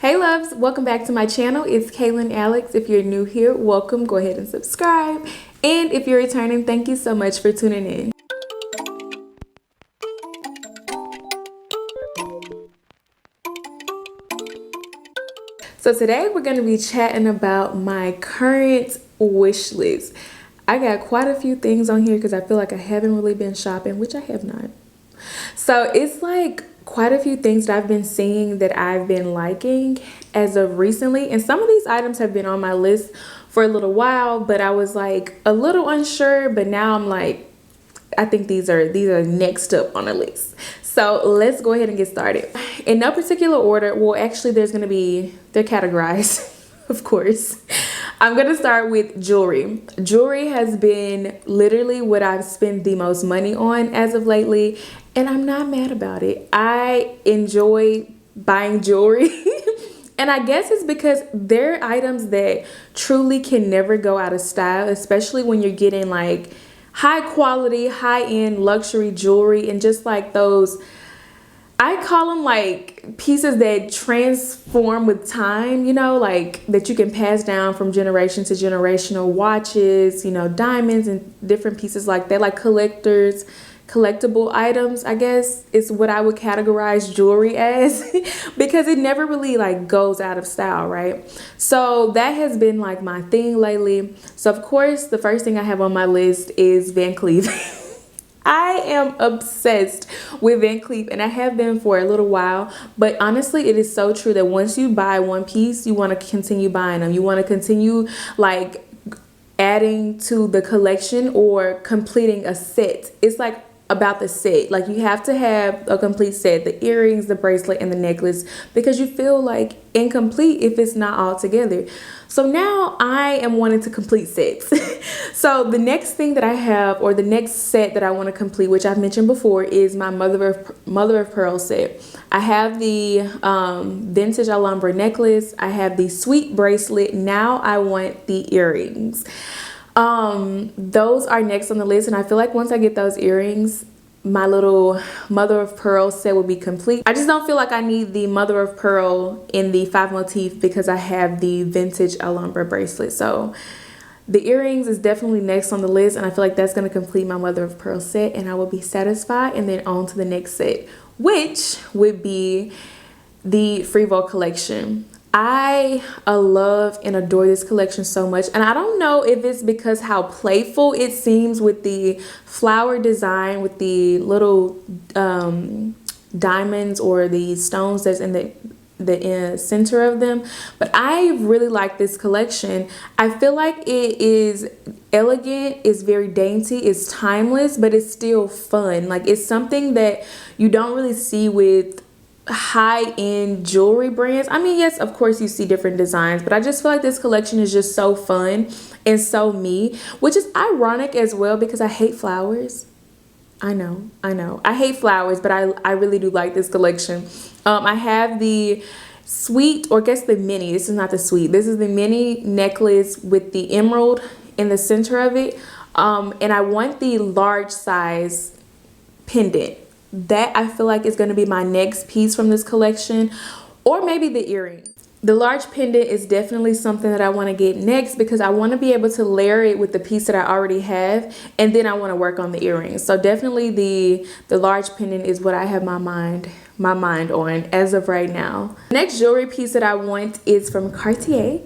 Hey loves, welcome back to my channel. It's Kaylan Alex. If you're new here, welcome. Go ahead and subscribe. And if you're returning, thank you so much for tuning in. So today we're going to be chatting about my current wish list. I got quite a few things on here because I feel like I haven't really been shopping, which I have not. So it's like quite a few things that I've been seeing that I've been liking as of recently. And some of these items have been on my list for a little while, but I was like a little unsure, but now I'm like, I think these are next up on the list. So let's go ahead and get started. In no particular order. Well, actually they're categorized, of course. I'm gonna start with jewelry. Jewelry has been literally what I've spent the most money on as of lately, and I'm not mad about it. I enjoy buying jewelry. And I guess it's because they're items that truly can never go out of style, especially when you're getting like high quality, high-end luxury jewelry, and just like those, I call them like pieces that transform with time, you know, like that you can pass down from generation to generation, or watches, you know, diamonds and different pieces like that, like collectible items, I guess is what I would categorize jewelry as because it never really like goes out of style, right? So that has been like my thing lately. So of course the first thing I have on my list is Van Cleef. I am obsessed with Van Cleef, and I have been for a little while, but honestly it is so true that once you buy one piece, you want to continue buying them. You want to continue like adding to the collection or completing a set. It's like about the set, like you have to have a complete set, the earrings, the bracelet, and the necklace, because you feel like incomplete if it's not all together. So now I am wanting to complete sets. So the next thing that I have, or the next set that I want to complete, which I've mentioned before, is my mother of pearl set. I have the vintage Alhambra necklace. I have the sweet bracelet. Now I want the earrings. Those are next on the list, and I feel like once I get those earrings, my little mother of pearl set will be complete. I just don't feel like I need the mother of pearl in the 5 motif because I have the vintage Alhambra bracelet. So the earrings is definitely next on the list, and I feel like that's going to complete my mother of pearl set, and I will be satisfied. And then on to the next set, which would be the Frivole collection. I love and adore this collection so much, and I don't know if it's because how playful it seems with the flower design, with the little diamonds or the stones that's in the center of them, but I really like this collection. I feel like it is elegant, it's very dainty, it's timeless, but it's still fun. Like it's something that you don't really see with high-end jewelry brands. I mean, yes, of course you see different designs, but I just feel like this collection is just so fun and so me, which is ironic as well because I hate flowers. I know I hate flowers, but I really do like this collection. I have the sweet, or I guess the mini, this is not the sweet, this is the mini necklace with the emerald in the center of it, and I want the large size pendant. That I feel like is going to be my next piece from this collection, or maybe the earrings. The large pendant is definitely something that I want to get next because I want to be able to layer it with the piece that I already have, and then I want to work on the earrings. So definitely the large pendant is what I have my mind on as of right now. The next jewelry piece that I want is from Cartier.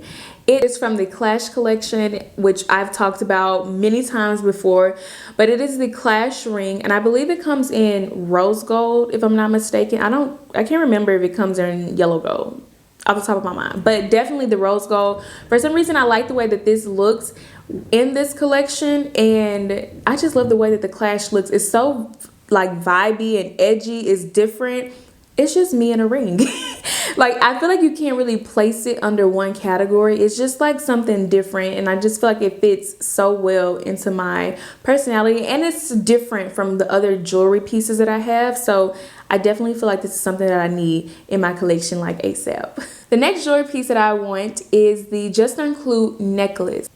It is from the Clash collection, which I've talked about many times before, but it is the Clash ring, and I believe it comes in rose gold, if I'm not mistaken. I can't remember if it comes in yellow gold off the top of my mind, but definitely the rose gold. For some reason, I like the way that this looks in this collection, and I just love the way that the Clash looks. It's so like vibey and edgy. It's different. It's just me in a ring. Like I feel like you can't really place it under one category. It's just like something different, and I just feel like it fits so well into my personality, and it's different from the other jewelry pieces that I have. So I definitely feel like this is something that I need in my collection like ASAP. The next jewelry piece that I want is the Just Include necklace.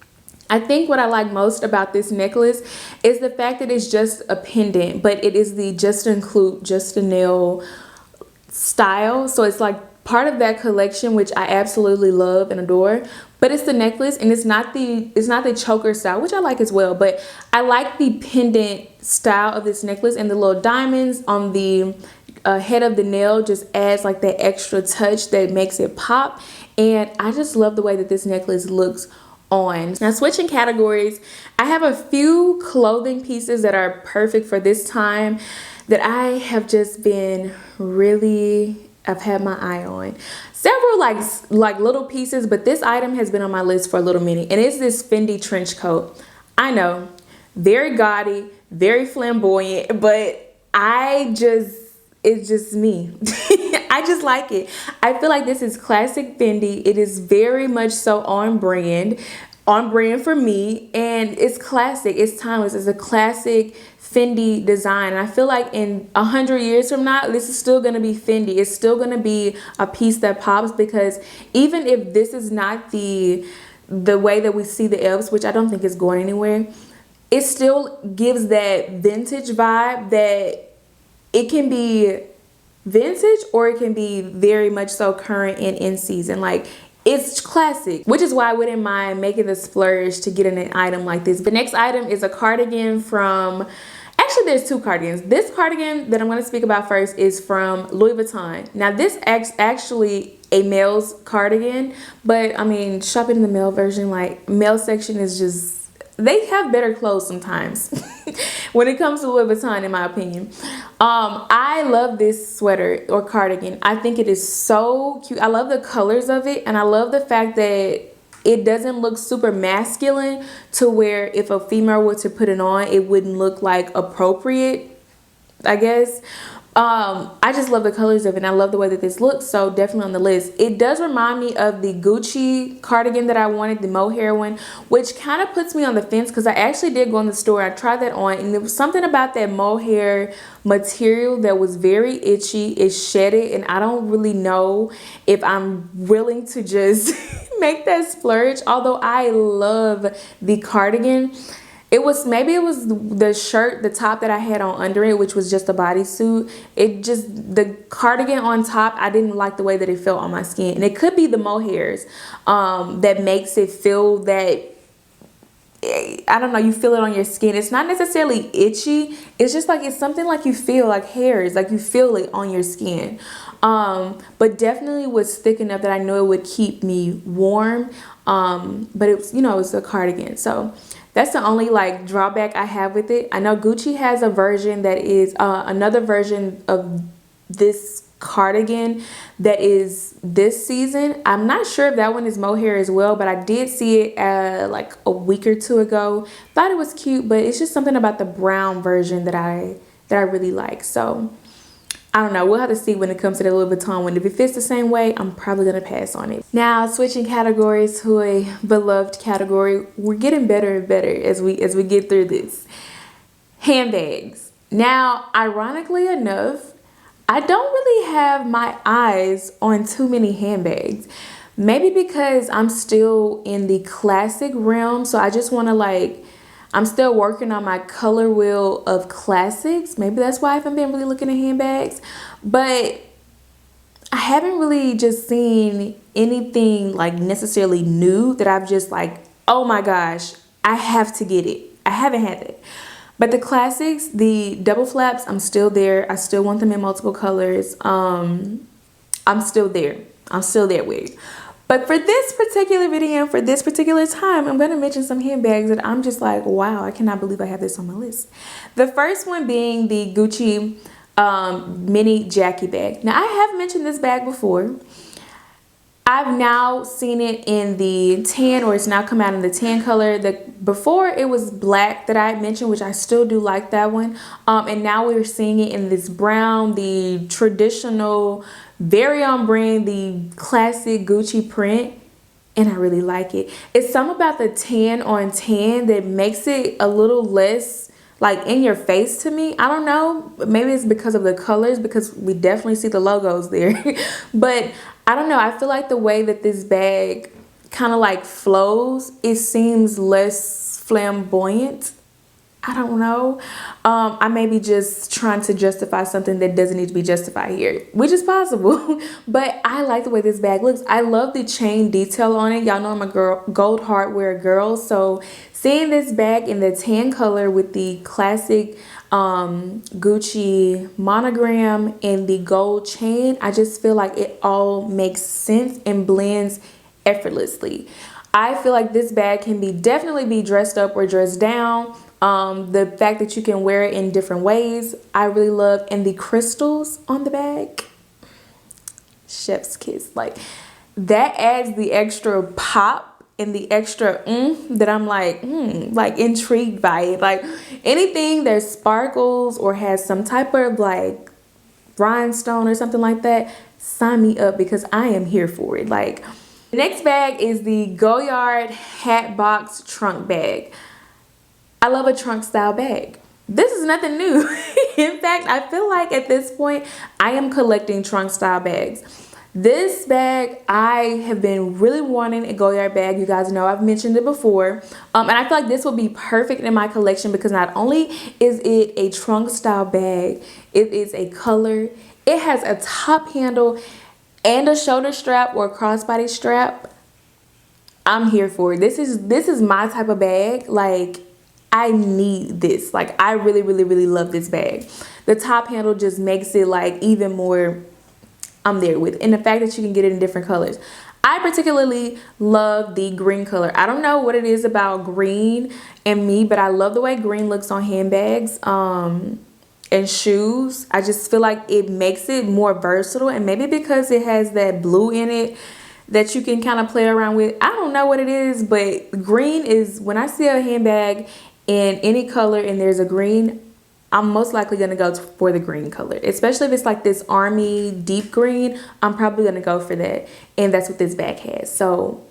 I think what I like most about this necklace is the fact that it's just a pendant, but it is the Just Include Just a Nail style. So it's like part of that collection, which I absolutely love and adore. But it's the necklace, and it's not the choker style, which I like as well. But I like the pendant style of this necklace, and the little diamonds on the head of the nail just adds like that extra touch that makes it pop. And I just love the way that this necklace looks on. Now, switching categories, I have a few clothing pieces that are perfect for this time that I have just been really, I've had my eye on. Several like little pieces, but this item has been on my list for a little minute, and it's this Fendi trench coat. I know, very gaudy, very flamboyant, but it's just me. I just like it. I feel like this is classic Fendi. It is very much so on brand for me, and it's classic. It's timeless. It's a classic Fendi design. And I feel like in 100 years from now, this is still going to be Fendi. It's still going to be a piece that pops, because even if this is not the way that we see the elves, which I don't think is going anywhere, it still gives that vintage vibe that it can be vintage or it can be very much so current and in season. Like, it's classic, which is why I wouldn't mind making the splurge to get an item like this. The next item is a cardigan from, actually there's two cardigans. This cardigan that I'm going to speak about first is from Louis Vuitton. Now this actually a male's cardigan, but I mean, shopping in the male version, like male section is just, they have better clothes sometimes when it comes to Louis Vuitton, in my opinion. I love this sweater or cardigan. I think it is so cute. I love the colors of it, and I love the fact that it doesn't look super masculine to where if a female were to put it on, it wouldn't look like appropriate, I guess. I just love the colors of it, and I love the way that this looks, so definitely on the list. It does remind me of the Gucci cardigan that I wanted, the mohair one, which kind of puts me on the fence, because I actually did go in the store. I tried that on, and there was something about that mohair material that was very itchy. It shedded, and I don't really know if I'm willing to just make that splurge. Although I love the cardigan, maybe it was the shirt, the top that I had on under it, which was just a bodysuit. The cardigan on top, I didn't like the way that it felt on my skin. And it could be the mohairs that makes it feel that, I don't know, you feel it on your skin. It's not necessarily itchy. It's just like, it's something like you feel like hairs, like you feel it on your skin. But definitely was thick enough that I know it would keep me warm. But it was, it was a cardigan. So that's the only like drawback I have with it. I know Gucci has a version that is another version of this cardigan that is this season. I'm not sure if that one is mohair as well, but I did see it like a week or two ago. Thought it was cute, but it's just something about the brown version that I really like. So I don't know. We'll have to see when it comes to the Louis Vuitton one. If it fits the same way, I'm probably going to pass on it. Now, switching categories to a beloved category. We're getting better and better as we get through this. Handbags. Now, ironically enough, I don't really have my eyes on too many handbags. Maybe because I'm still in the classic realm. So I just want to I'm still working on my color wheel of classics. Maybe that's why I haven't been really looking at handbags. But I haven't really just seen anything like necessarily new that I've just like, oh my gosh, I have to get it. I haven't had it. But the classics, the double flaps, I'm still there. I still want them in multiple colors. I'm still there. I'm still there with it. But for this particular video, for this particular time, I'm going to mention some handbags that I'm just like, wow, I cannot believe I have this on my list. The first one being the Gucci mini Jackie bag. Now, I have mentioned this bag before. I've now seen it in the tan, or it's now come out in the tan color. Before it was black that I had mentioned, which I still do like that one. And now we're seeing it in this brown, the traditional, very on brand, the classic Gucci print. And I really like it. It's something about the tan on tan that makes it a little less like in your face to me. I don't know. Maybe it's because of the colors, because we definitely see the logos there. But I don't know. I feel like the way that this bag kind of like flows, it seems less flamboyant. I don't know. I may be just trying to justify something that doesn't need to be justified here, which is possible. But I like the way this bag looks. I love the chain detail on it. Y'all know I'm a girl, gold hardware girl. So seeing this bag in the tan color with the classic Gucci monogram and the gold chain, I just feel like it all makes sense and blends effortlessly. I feel like this bag can definitely be dressed up or dressed down. The fact that you can wear it in different ways, I really love. And the crystals on the bag, chef's kiss. Like, that adds the extra pop and the extra that I'm like intrigued by it. Like, anything that sparkles or has some type of like rhinestone or something like that, sign me up, because I am here for it. Like, the next bag is the Goyard Hatbox Trunk Bag. I love a trunk style bag. This is nothing new. In fact, I feel like at this point, I am collecting trunk style bags. This bag, I have been really wanting a Goyard bag. You guys know I've mentioned it before. And I feel like this will be perfect in my collection, because not only is it a trunk style bag, it is a color. It has a top handle and a shoulder strap or a crossbody strap. I'm here for it. This is my type of bag. Like, I need this. Like, I really, really, really love this bag. The top handle just makes it like even more, I'm there with it. And the fact that you can get it in different colors. I particularly love the green color. I don't know what it is about green and me, but I love the way green looks on handbags and shoes. I just feel like it makes it more versatile, and maybe because it has that blue in it that you can kind of play around with. I don't know what it is, but green is, when I see a handbag in any color and there's a green, I'm most likely going to go for the green color. Especially if it's like this army deep green, I'm probably going to go for that. And that's what this bag has. So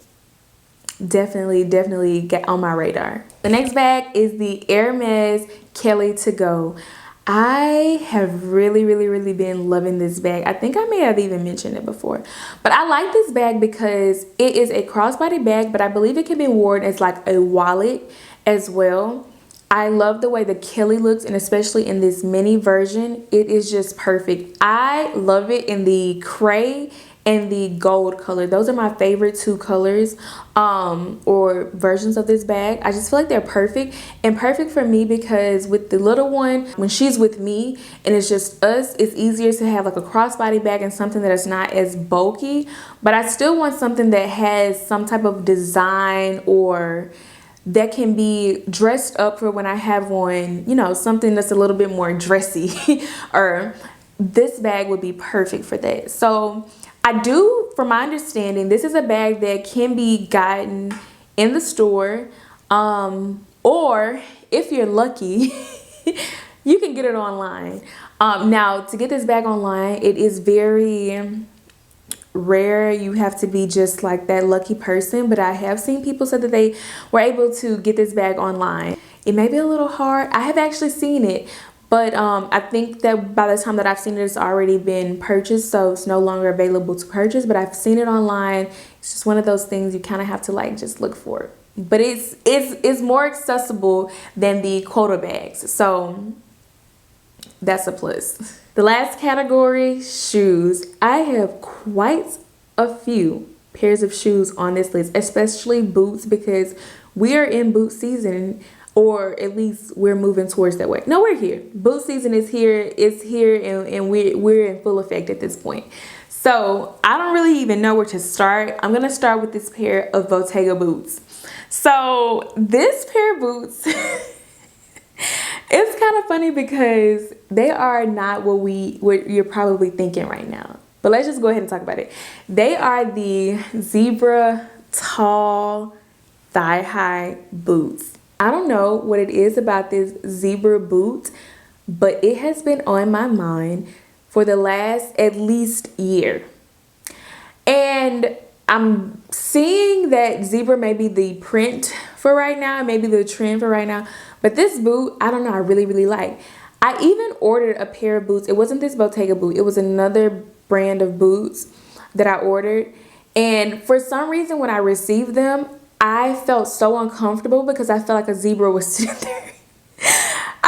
definitely get on my radar. The next bag is the Aramis Kelly To Go. I have really been loving this bag. I think I may have even mentioned it before, but I like this bag because it is a crossbody bag, but I believe it can be worn as like a wallet as well. I love the way the Kelly looks, and especially in this mini version, it is just perfect. I love it in the cray and the gold color. Those are my favorite two colors or versions of this bag. I just feel like they're perfect, and perfect for me because with the little one, when she's with me and it's just us, it's easier to have like a crossbody bag and something that is not as bulky, but I still want something that has some type of design or that can be dressed up for when I have on, you know, something that's a little bit more dressy or this bag would be perfect for that. So I do, from my understanding, this is a bag that can be gotten in the store, or if you're lucky, you can get it online. Now, to get this bag online, it is very rare. You have to be just like that lucky person, but I have seen people say that they were able to get this bag online. It may be a little hard. I have actually seen it, but I think that by the time that I've seen it, it's already been purchased, so it's no longer available to purchase, but I've seen it online. It's just one of those things you kind of have to like just look for. But it's more accessible than the quota bags, so that's a plus. The last category, shoes. I have quite a few pairs of shoes on this list, especially boots, because we are in boot season, or at least we're moving towards that way. No, we're here. Boot season is here. It's here, and we're in full effect at this point. So I don't really even know where to start. I'm gonna start with this pair of Bottega boots. So this pair of boots, it's kind of funny because they are not what you're probably thinking right now. But let's just go ahead and talk about it. They are the zebra tall thigh-high boots. I don't know what it is about this zebra boot, but it has been on my mind for the last at least year. And I'm seeing that zebra may be the print for right now, maybe the trend for right now. But this boot, I don't know, I really like. I even ordered a pair of boots. It wasn't this Bottega boot. It was another brand of boots that I ordered. And for some reason, when I received them, I felt so uncomfortable because I felt like a zebra was sitting there.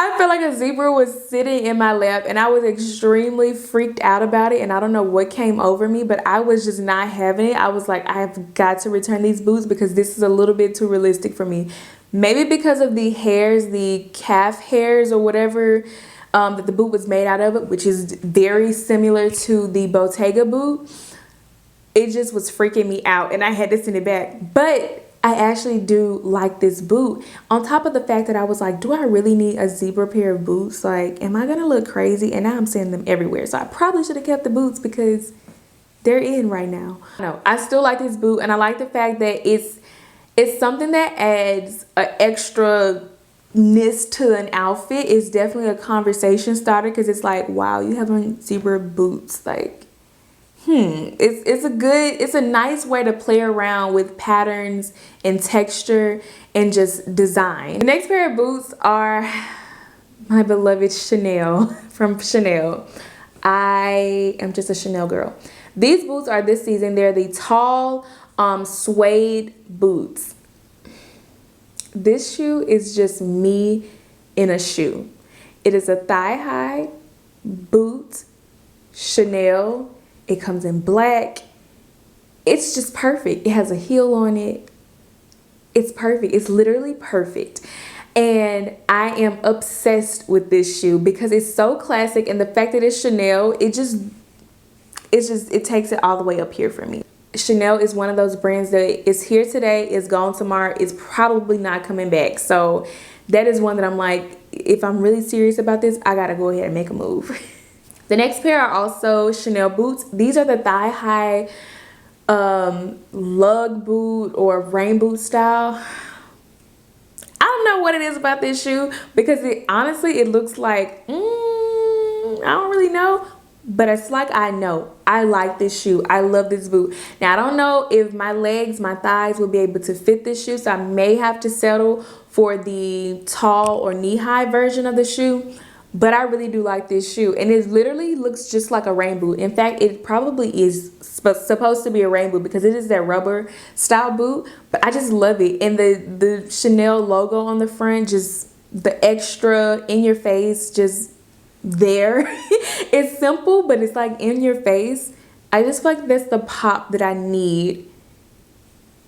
I felt like a zebra was sitting in my lap and I was extremely freaked out about it, and I don't know what came over me, but I was just not having it. I was like, I've got to return these boots because this is a little bit too realistic for me. Maybe because of the hairs, the calf hairs or whatever that the boot was made out of, which is very similar to the Bottega boot. It just was freaking me out and I had to send it back. But I actually do like this boot. On top of the fact that I was like, do I really need a zebra pair of boots? Like, am I gonna look crazy? And now I'm seeing them everywhere. So I probably should have kept the boots because they're in right now. No, I still like this boot, and I like the fact that it's something that adds an extra-ness to an outfit. It's definitely a conversation starter because it's like, wow, you have on zebra boots. Like, it's a nice way to play around with patterns and texture and just design. The next pair of boots are my beloved Chanel from Chanel. I am just a Chanel girl. These boots are this season. They're the tall suede boots. This shoe is just me in a shoe. It is a thigh-high boot, Chanel. It comes in black. It's just perfect. It has a heel on it. It's perfect. It's literally perfect. And I am obsessed with this shoe because it's so classic, and the fact that it's Chanel, it takes it all the way up here for me. Chanel is one of those brands that is here today, is gone tomorrow, is probably not coming back. So that is one that I'm like, if I'm really serious about this, I gotta go ahead and make a move. The next pair are also Chanel boots. These are the thigh-high lug boot or rain boot style. I don't know what it is about this shoe because honestly, it looks like, I don't really know. But it's like I know. I like this shoe. I love this boot. Now, I don't know if my legs, my thighs will be able to fit this shoe. So I may have to settle for the tall or knee-high version of the shoe. But I really do like this shoe. And it literally looks just like a rain boot. In fact, it probably is supposed to be a rain boot because it is that rubber style boot. But I just love it. And the Chanel logo on the front, just the extra in your face, just there. It's simple, but it's like in your face. I just feel like that's the pop that I need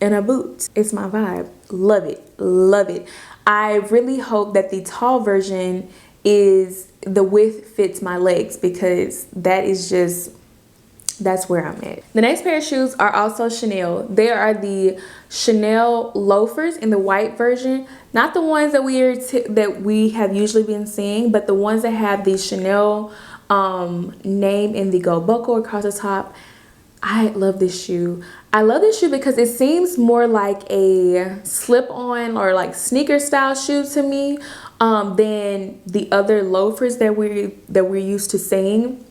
in a boot. It's my vibe. Love it. Love it. I really hope that the tall version is the width fits my legs because that's where I'm at. The next pair of shoes are also Chanel. They are the Chanel Loafers in the white version. Not the ones that we have usually been seeing, but the ones that have the Chanel name in the gold buckle across the top. I love this shoe. I love this shoe because it seems more like a slip-on or like sneaker style shoe to me than the other loafers that we're used to seeing.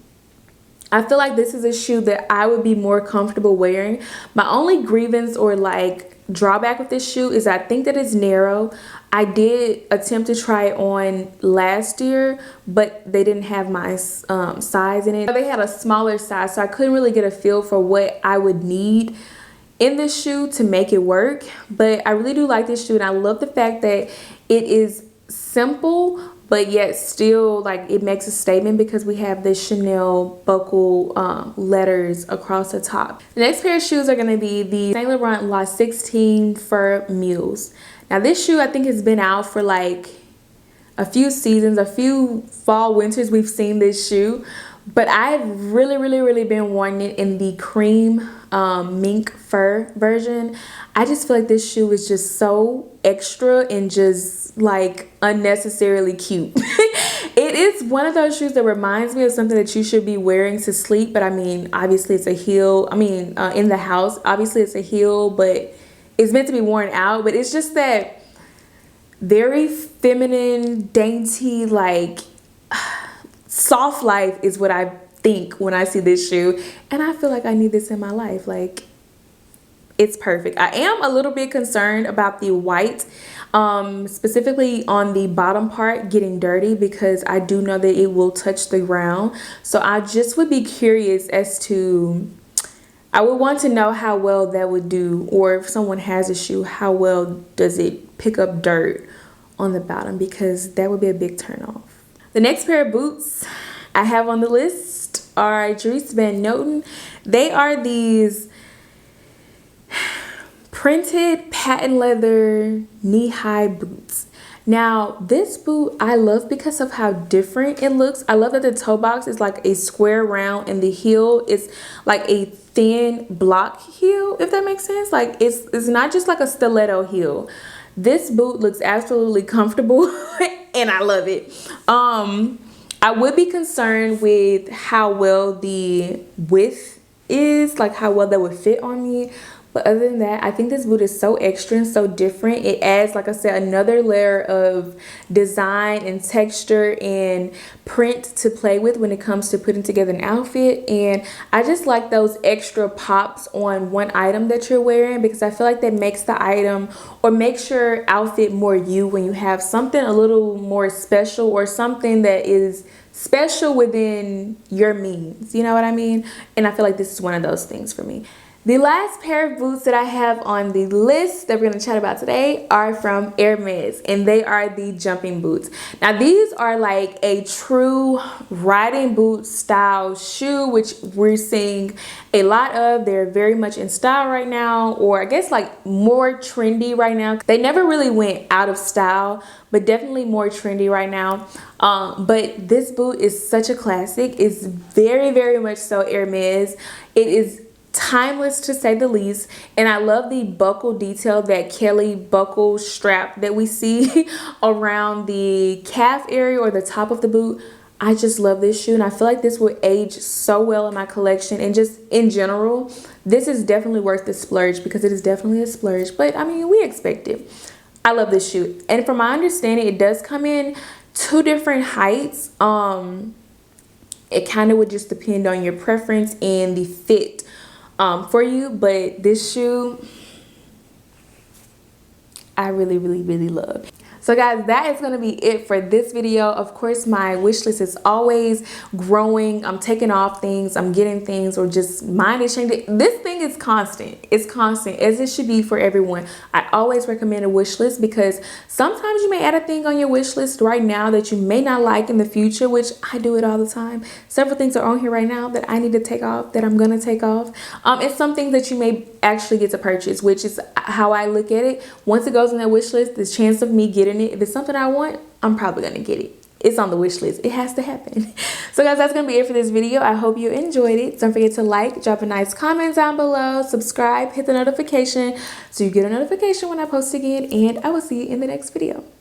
I feel like this is a shoe that I would be more comfortable wearing. My only grievance or like drawback with this shoe is I think that it's narrow. I did attempt to try it on last year, but they didn't have my size in it. They had a smaller size, so I couldn't really get a feel for what I would need in this shoe to make it work. But I really do like this shoe, and I love the fact that it is simple but yet still like it makes a statement because we have the Chanel buckle letters across the top. The next pair of shoes are going to be the Saint Laurent La 16 Fur Mules. Now this shoe I think has been out for like a few seasons, a few fall winters we've seen this shoe, but I've really been wanting it in the cream mink fur version. I just feel like this shoe is just so extra and just like unnecessarily cute. It is one of those shoes that reminds me of something that you should be wearing to sleep, but I mean obviously it's a heel. I mean in the house obviously it's a heel, but it's meant to be worn out. But it's just that very feminine, dainty, like soft life is what I think when I see this shoe, and I feel like I need this in my life. Like, it's perfect. I am a little bit concerned about the white, specifically on the bottom part getting dirty, because I do know that it will touch the ground. So I just would be curious as to, I would want to know how well that would do, or if someone has a shoe, how well does it pick up dirt on the bottom because that would be a big turn off. The next pair of boots I have on the list are Theresa Van Norton. They are these printed patent leather knee-high boots. Now this boot I love because of how different it looks. I love that the toe box is like a square round and the heel is like a thin block heel, if that makes sense. Like it's not just like a stiletto heel. This boot looks absolutely comfortable and I love it. I would be concerned with how well the width is, like how well that would fit on me. But other than that, I think this boot is so extra and so different. It adds, like I said, another layer of design and texture and print to play with when it comes to putting together an outfit. And I just like those extra pops on one item that you're wearing, because I feel like that makes the item or makes your outfit more you when you have something a little more special or something that is special within your means. You know what I mean? And I feel like this is one of those things for me. The last pair of boots that I have on the list that we're going to chat about today are from Aramis, and they are the jumping boots. Now these are like a true riding boot style shoe, which we're seeing a lot of. They're very much in style right now, or I guess like more trendy right now. They never really went out of style, but definitely more trendy right now. But this boot is such a classic. It's very, very much so Aramis. It is timeless to say the least, and I love the buckle detail, that Kelly buckle strap that we see around the calf area or the top of the boot. I just love this shoe, and I feel like this would age so well in my collection, and just in general this is definitely worth the splurge, because it is definitely a splurge, but I mean, we expect it. I love this shoe, and from my understanding it does come in 2 different heights. It kind of would just depend on your preference and the fit for you, but this shoe I really, really, really love. So guys, that is going to be it for this video. Of course, my wish list is always growing. I'm taking off things, I'm getting things, or just mine is changing. This thing is constant. It's constant, as it should be for everyone. I always recommend a wish list, because sometimes you may add a thing on your wish list right now that you may not like in the future, which I do it all the time. Several things are on here right now that I need to take off, that I'm going to take off. It's something that you may actually get to purchase, which is how I look at it. Once it goes in that wish list, the chance of me getting it, if it's something I want, I'm probably gonna get it. It's on the wish list. It has to happen. So guys, that's gonna be it for this video. I hope you enjoyed it. Don't forget to like, drop a nice comment down below, subscribe, hit the notification so you get a notification when I post again, and I will see you in the next video.